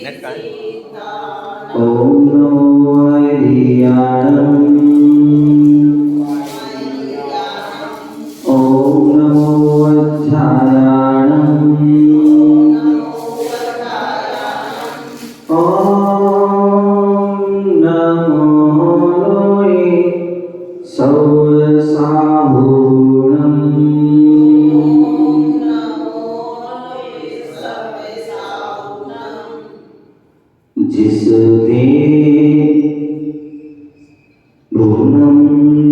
ओम नमो ऐरियाणम् ओम नमो वज्रायाणम् ओम नमो लोये सौसाहूणम् जिस दिन भूनम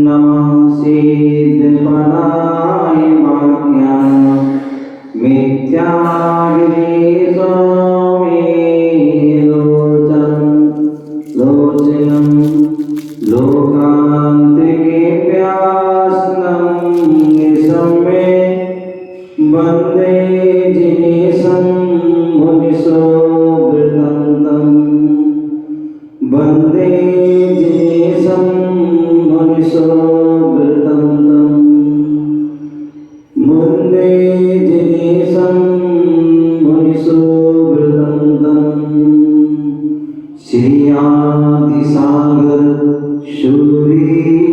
नमसेद पराय वाक्या मिथ्यागिरीशो मे लोचनम लोकांतिके प्यासनम निसमे वंदे जिनेशं मुनिसो वंदे जिनेशं मुनिसो वंदे जिनेशं मुनिसो श्री आदिसागर शूरीप्रधानं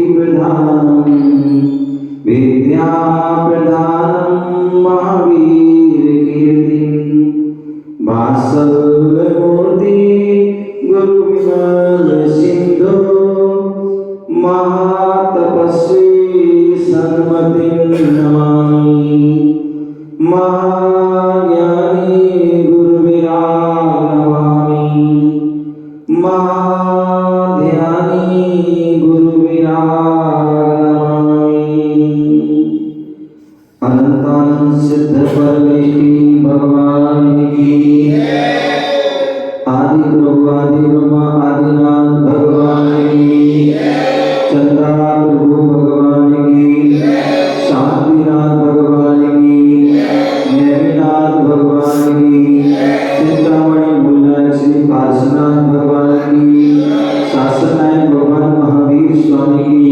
विद्या प्रदानं महावीर कीर्तिं वासवमूर्ति गुरु विमल सिंधु महातपस्वी सन्मतिं नमामि महाज्ञानी गुरुविराग नमामि महाध्यानी गुरुविराग नमामि अनंतानंद सिद्ध परमेष्टि भगवान की आदि प्रभु आदि ब्रह्मा आदिनाथ भगवान की चंद्रा प्रभु भगवान की शांतिनाथ भगवान की नेमिनाथ भगवान की चिंतामणि मूलनायक श्री काशीनाथ भगवान की शासनायक भगवान महावीर स्वामी की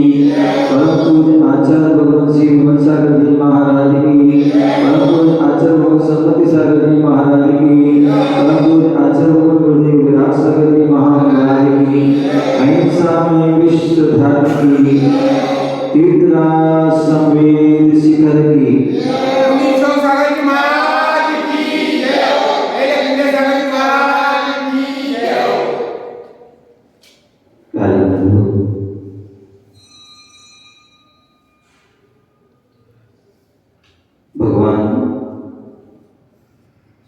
परम पूज्य आचार्य भगवान श्री भगवान सागर जी महाराज की परम पूज्य आचार्य भगवान सरस्वती सागर जी महाराज की परम पूज्य आचार्य भगवान गुरुदेव विराट सागर जी महाराज की अहिंसा में विश्व धर्म की तीर्थराज संवेद शिखर की भगवान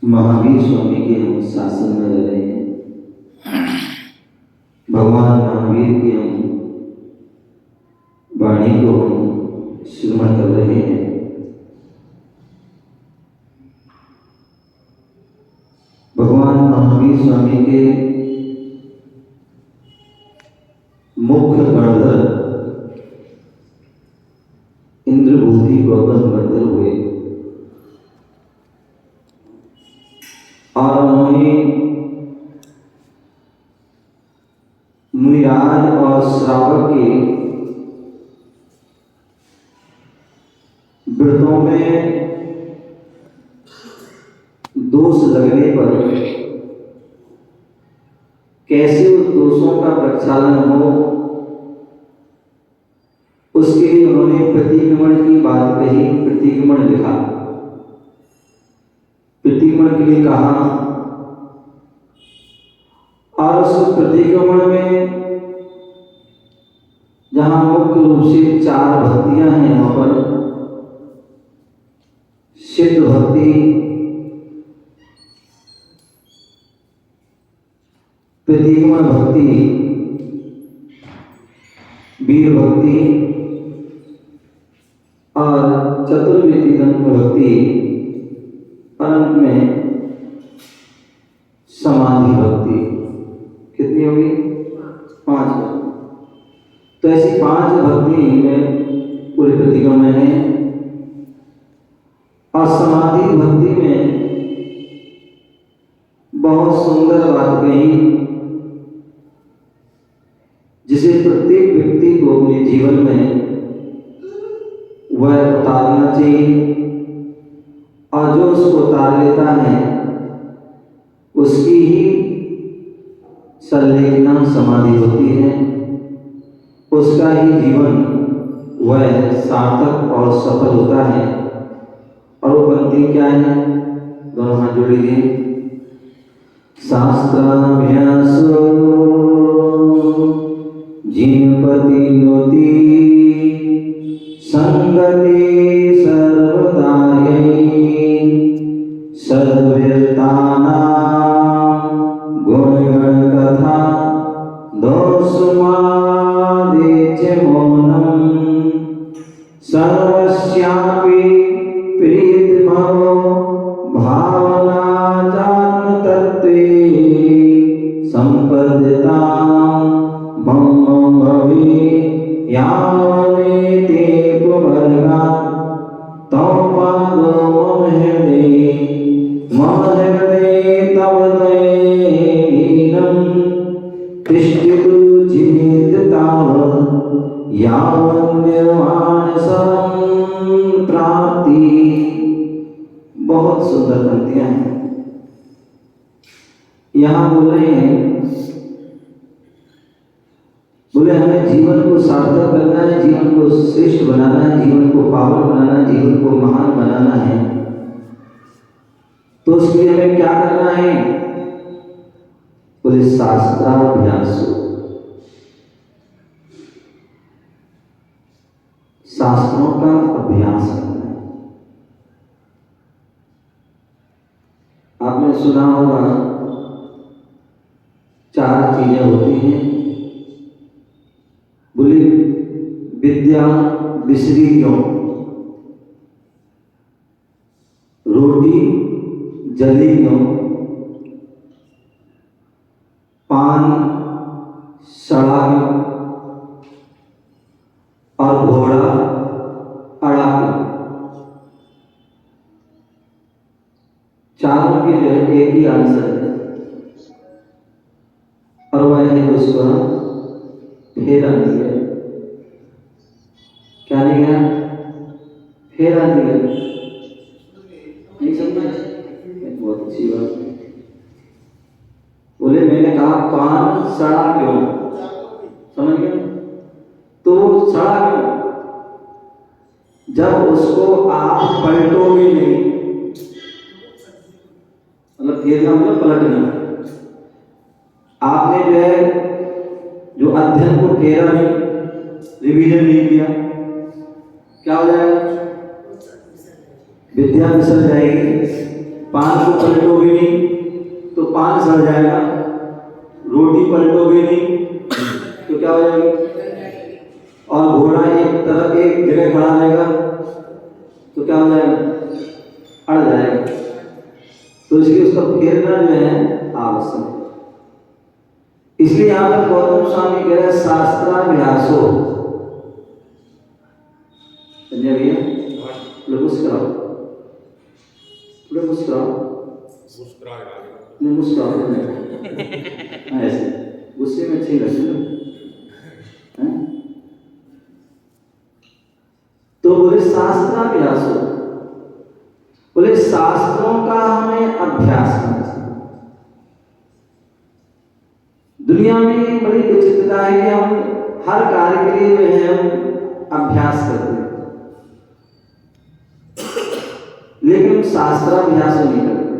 महावीर स्वामी के हम शासन में रह रहे हैं। भगवान महावीर की हम वाणी को हम श्रवण कर रहे हैं। भगवान महावीर स्वामी के मुख्य गणधर इंद्रभूति गौतम गणधर हुए और उन्होंने मुनिराज और श्रावक के व्रतों में दोष लगने पर कैसे उस दोषों का प्रक्षालन हो, उसके लिए उन्होंने प्रतिक्रमण की बात कही, प्रतिक्रमण लिखा। प्रतिक्रमण के लिए कहा और उस प्रतिक्रमण में जहां मुख्य रूप से 4 भक्तियां हैं, वहां पर सिद्ध भक्ति, प्रतिक्रमण भक्ति, वीर भक्ति और चतुर्वेदी तंत्र भक्ति, अंत में समाधि भक्ति। कितनी होगी? 5। तो ऐसी 5 भक्ति में पूरे प्रतिक्रमण में है। और समाधि भक्ति में बहुत सुंदर बात कही, जिसे प्रत्येक व्यक्ति को अपने जीवन में वह उतारना चाहिए और जो उसको उतार लेता है उसकी ही संलेखना समाधि होती है, उसका ही जीवन वह सार्थक और सफल होता है। और वो पंक्ति क्या है? दोनों हाथ जोड़िए। शास्त्राभ्यासो जिनपति नोति संगति सर्वदायै सद्विरतानां गुणगण कथा दोषमादेच मौनम् सर्वस्यापि प्रीतिमो भावनाचात्मतत्त्वे संपद्यतां मम भवे यावनेते पुवर्गात् तव पादो मम हृदये तव दयेनं तिष्ठतु जिनेत तावत् यावन्निर्वाण संप्राप्ति। बहुत सुंदर पंक्तियां हैं। यहां बोल रहे हैं, बोले हमें जीवन को सार्थक करना है, जीवन को श्रेष्ठ बनाना है, जीवन को पावन बनाना है, जीवन को महान बनाना है। तो उसके लिए हमें क्या करना है? बोले शास्त्राभ्यास, शास्त्रों का अभ्यास करना है। आपने सुना होगा 4 चीजें होती हैं। बोले विद्या बिसरी क्यों, रोटी जली क्यों, पान सड़ा क्यों और घोड़ा अड़ा क्यों। चारों के जो एक ही आंसर है और वह है उसका फेरा नहीं है। क्या नहीं गया? फेरा नहीं गया। नहीं समझा? बहुत अच्छी बात है। बोले मैंने कहा पान सड़ा क्यों, समझ गया? तो सड़ा क्यों? जब उसको आप पलटोगे नहीं, मतलब फेरना मतलब पलटना। आपने जो है जो अध्ययन को फेरा नहीं, रिवीजन नहीं किया, क्या हो जाएगा? विद्या बिसर जाएगी। पान को पलटोगे नहीं तो पान सड़ जाएगा, रोटी पलटोगे नहीं तो क्या हो जाएगी? और घोड़ा एक तरफ एक जगह खड़ा रहेगा तो क्या हो जाएगा? अड़ जाएगा। तो इसलिए उसका फेरना जो है आवश्यक है। इसलिए यहां पर गौतम स्वामी कह रहे शास्त्राभ्यासो। समझे भैया? मुस्कुराओ, मुस्कुराओ, मुस्कुराओ ऐसे गुस्से में अच्छी लगती है। तो बोले शास्त्राभ्यास हो, बोले शास्त्रों का हमें अभ्यास करना चाहिए। दुनिया में बड़ी विचित्रता है कि हम हर कार्य के लिए जो है हम अभ्यास करते हैं, लेकिन शास्त्राभ्यास नहीं करते,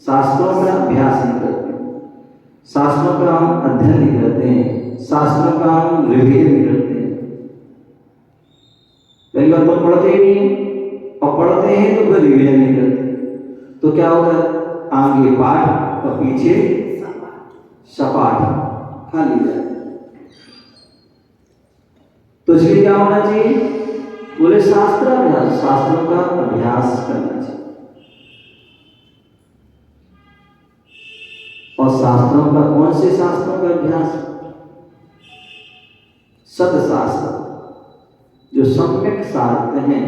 शास्त्रों का अभ्यास नहीं करते, शास्त्रों का हम अध्ययन नहीं करते हैं, शास्त्रों का हम रिवीजन नहीं करते हैं। पहली बात तो पढ़ते ही नहीं और पढ़ते हैं तो फिर रिवीजन नहीं करते। तो क्या होता है? आगे पाठ और पीछे सपाट, खाली जाए। तो इसलिए क्या होना चाहिए? बोले शास्त्राभ्यास, शास्त्रों का अभ्यास करना चाहिए। और शास्त्रों का, कौन से शास्त्रों का अभ्यास? सत्शास्त्र, जो सम्यक शास्त्र हैं,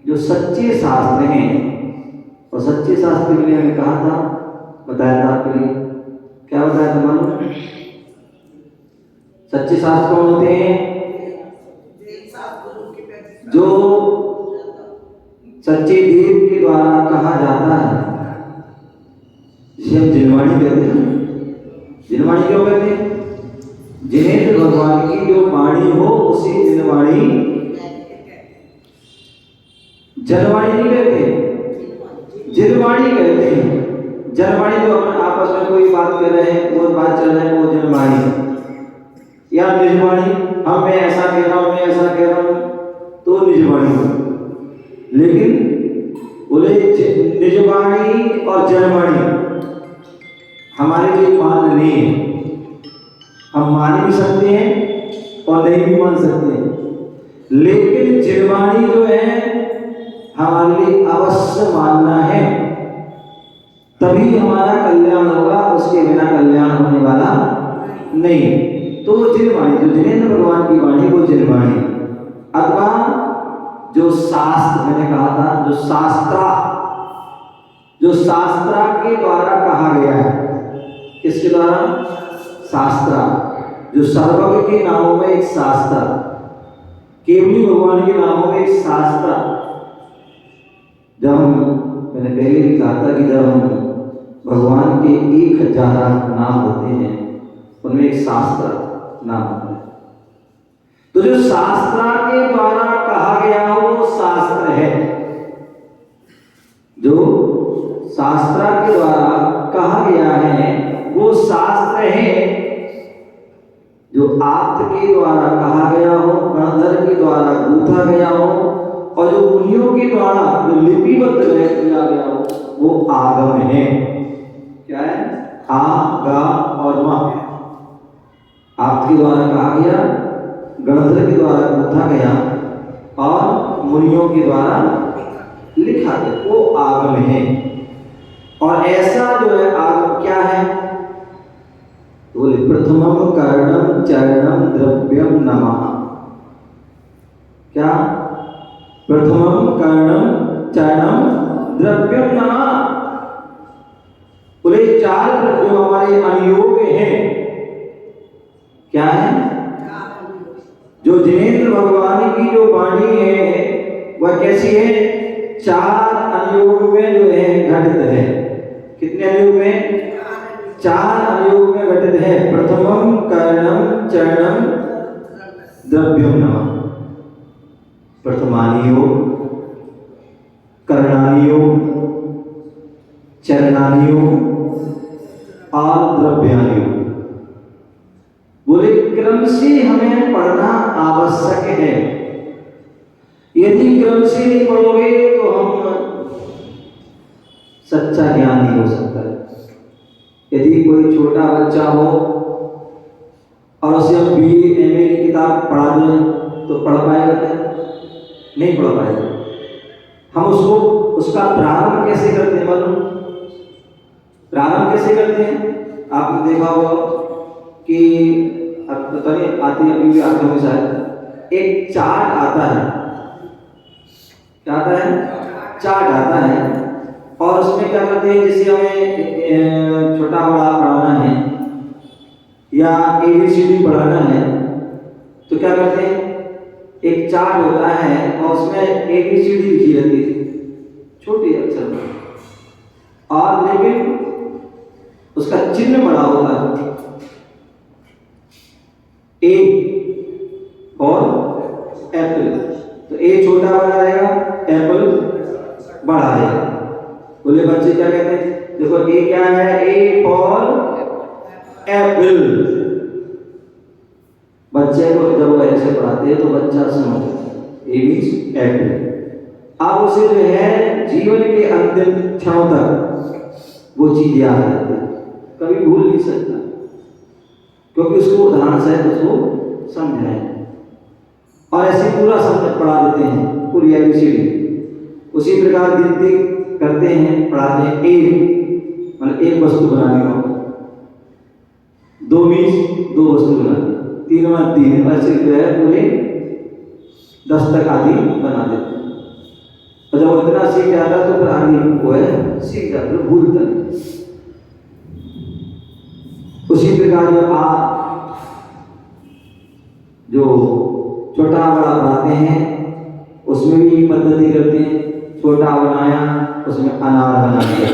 जो सच्चे शास्त्र हैं। और सच्चे शास्त्र के लिए मैंने कहा था, बताया था आपके लिए, क्या बताया था मालूम? सच्चे शास्त्र कौन होते हैं? जो सच्चे देव के द्वारा कहा जाता है, जिसे हम जिनवाणी कहते हैं। जिनवाणी क्यों कहते हैं? जिनेंद्र भगवान की जो वाणी हो उसी जिनवाणी, जनवाणी नहीं कहते, जिनवाणी कहते हैं। जनवाणी जो अपन आपस में कोई बात कर रहे हैं, वो बात चल रहा है, वो जनवाणी। या निजवाणी, हम मैं ऐसा कह रहा हूँ, मैं ऐसा कह रहा हूँ, तो निजवाणी। लेकिन बोले निजवाणी और जनवाणी हमारे लिए मान नहीं है। हम मान भी सकते हैं और नहीं भी मान सकते हैं, लेकिन जिनवाणी जो है हमारे लिए अवश्य मानना है, तभी हमारा कल्याण होगा, उसके बिना कल्याण होने वाला नहीं। तो जिनवाणी, जो जिनेंद्र भगवान की वाणी, वो जिनवाणी। अथवा जो शास्त्र, मैंने कहा था जो शास्त्रा के द्वारा कहा गया है। किसके द्वारा? शास्त्रा, जो सर्वज्ञ के नामों में एक शास्त्र, केवली भगवान के नामों में एक शास्त्र। जब मैंने पहले भी कहा था कि जब हम भगवान के 1000 नाम होते हैं, उनमें एक शास्त्र नाम होता है। तो जो शास्त्रा के द्वारा कहा गया हो वो शास्त्र है। जो शास्त्रा के द्वारा कहा गया है वो शास्त्र है। जो आप्त के द्वारा कहा गया हो, गणधर के द्वारा गूंथा गया हो, और जो मुनियों के द्वारा जो लिपिबद्ध किया गया हो, वो आगम है। क्या है? आ, गा और मा। आपके द्वारा कहा गया, गणधर के द्वारा गूंथा गया और मुनियों के द्वारा लिखा गया, वो आगम है। और ऐसा जो है आगम क्या है? बोले प्रथमम कर्णम चरणम द्रव्यम नमः। क्या? प्रथमम कर्णम चरणम द्रव्यम नमः। बोले 4 जो हमारे अनुयोग हैं, क्या है? जो जिनेंद्र भगवान की जो वाणी है वह कैसी है? 4 अनुयोग में जो है घटित है। कितने अनुयोग में? 4 अनुयोग में घटित है। प्रथमम कर्णम चरणम द्रव्यम नमः। प्रथमानि योग, कर्णानि योग, चरणानि योग और द्रव्यानि योग। बोले क्रम से हमें पढ़ना आवश्यक है। यदि क्रम से नहीं पढ़ोगे तो हम सच्चा ज्ञान नहीं हो सकता है। यदि कोई छोटा बच्चा हो और उसे हम BA MA की किताब पढ़ा दें तो पढ़ पाएगा क्या? नहीं पढ़ पाएगा। हम उसको उसका प्रारंभ कैसे करते हैं मालूम? प्रारंभ कैसे करते हैं? आपने देखा होगा कि पता नहीं आती अभी भी आते होंगे शायद, एक चार्ट आता है। क्या आता है? चार्ट आता है। और उसमें क्या करते हैं, जैसे हमें छोटा बड़ा पढ़ाना है या ABCD पढ़ाना है तो क्या करते हैं, एक चार्ट होता है और उसमें ABCD लिखी रहती है छोटे अक्षर में, और लेकिन उसका चिन्ह बड़ा होता है। A और एप्पल, तो A छोटा बड़ा रहेगा, एप्पल बड़ा रहेगा। बोले बच्चे क्या कहते हैं? देखो A क्या है? A for Apple. बच्चे को जब वो ऐसे पढ़ाते हैं तो बच्चा समझता है A मींस एप्पल। अब उसे जो है जीवन के अंतिम क्षणों तक वो चीज याद रहती है, कभी भूल नहीं सकता, क्योंकि उसको उदाहरण सहित उसको समझाए। और ऐसे पूरा समझ पढ़ा देते हैं, पूरी ABCD। उसी प्रकार गिनती करते हैं, पढ़ाते हैं। एक मतलब एक वस्तु बनानी हो, 2 मींस 2 वस्तु बनानी, 3 में 3, ऐसे जो है पूरे 10 तक आदि बना देते हैं। और जब इतना सीख जाता है तो फिर आगे वो है सीख जाता है, भूलता नहीं। उसी प्रकार जो छोटा बड़ा बनाते हैं उसमें भी पद्धति करते हैं। छोटा बनाया उसमें अनार बना दिया,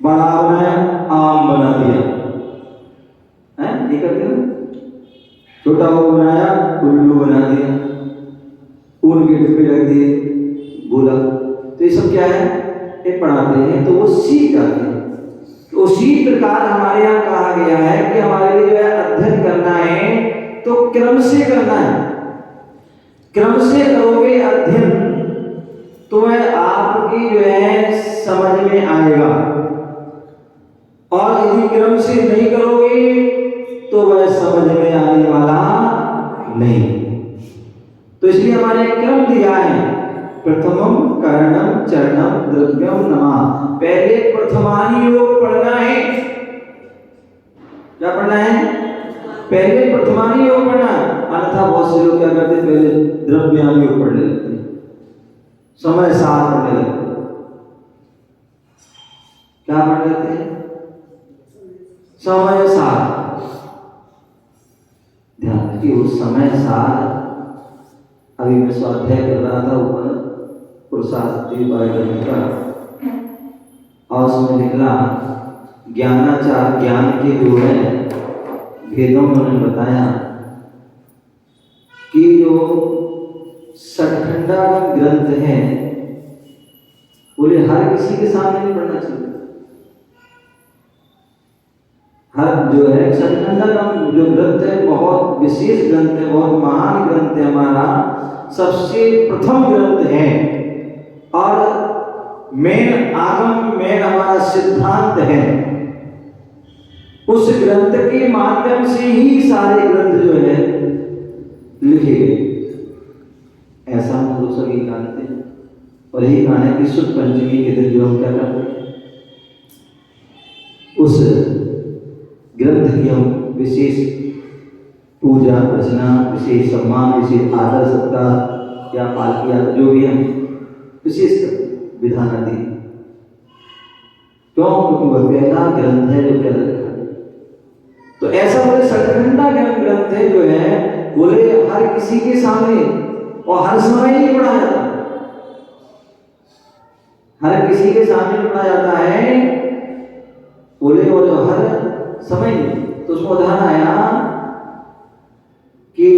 बड़ा बनाया आम बना दिया, है ये करते ना। छोटा वो बनाया उल्लू बना दिया, ऊन के डिब्बे रख दिए, बोला। तो ये सब क्या है, ये पढ़ाते हैं तो वो सीख जाते हैं। तो उसी प्रकार हमारे यहाँ कहा गया है कि हमारे लिए जो है अध्ययन करना है तो क्रम से करना है। क्रम से करोगे अध्ययन तो वह आपकी जो है समझ में आएगा, और यदि क्रम से नहीं करोगे तो वह समझ में आने वाला नहीं। तो इसलिए हमारे क्रम दिया है, प्रथमम कारणम चरणम द्रव्यम नमः। पहले प्रथमानी योग पढ़ना है। क्या पढ़ना है? पहले प्रथमानी योग पढ़ना। अन्यथा बहुत से लोग क्या करते हैं, पहले द्रव्यानी योग पढ़ने लगते हैं, समय साथ पढ़ने लगते हैं। क्या पढ़ लेते हैं? समय साथ। ध्यान रखिए, उस समय साथ अभी मैं स्वाध्याय कर रहा था ऊपर पुरुषार्थी का, और उसमें निकला ज्ञानाचार, ज्ञान के जो है भेदों में उन्होंने बताया कि जो सठखंडा ग्रंथ है बोले हर किसी के सामने नहीं पढ़ना चाहिए। हर जो है सठखंडा जो ग्रंथ है बहुत विशेष ग्रंथ है, बहुत महान ग्रंथ है, हमारा सबसे प्रथम ग्रंथ है, और मेन आगम मेन हमारा सिद्धांत है। उस ग्रंथ के माध्यम से ही सारे ग्रंथ जो है लिखे गए, ऐसा हम लोग सभी जानते हैं। और यही कहा है कि शुद्ध पंचमी के दिन जो हम क्या करते हैं, उस ग्रंथ की हम विशेष पूजा अर्चना, विशेष सम्मान, विशेष आदर सत्कार या पालकी आदर जो भी हम विशेष विधान आदि। क्यों? क्योंकि वह पहला ग्रंथ है जो पहला लिखा है। तो ऐसा बोले सठखंडा ग्रंथ है जो है बोले हर किसी के सामने और हर समय नहीं पढ़ा जाता, हर किसी के सामने पढ़ा जाता है बोले, और हर समय। तो उसमें उदाहरण आया कि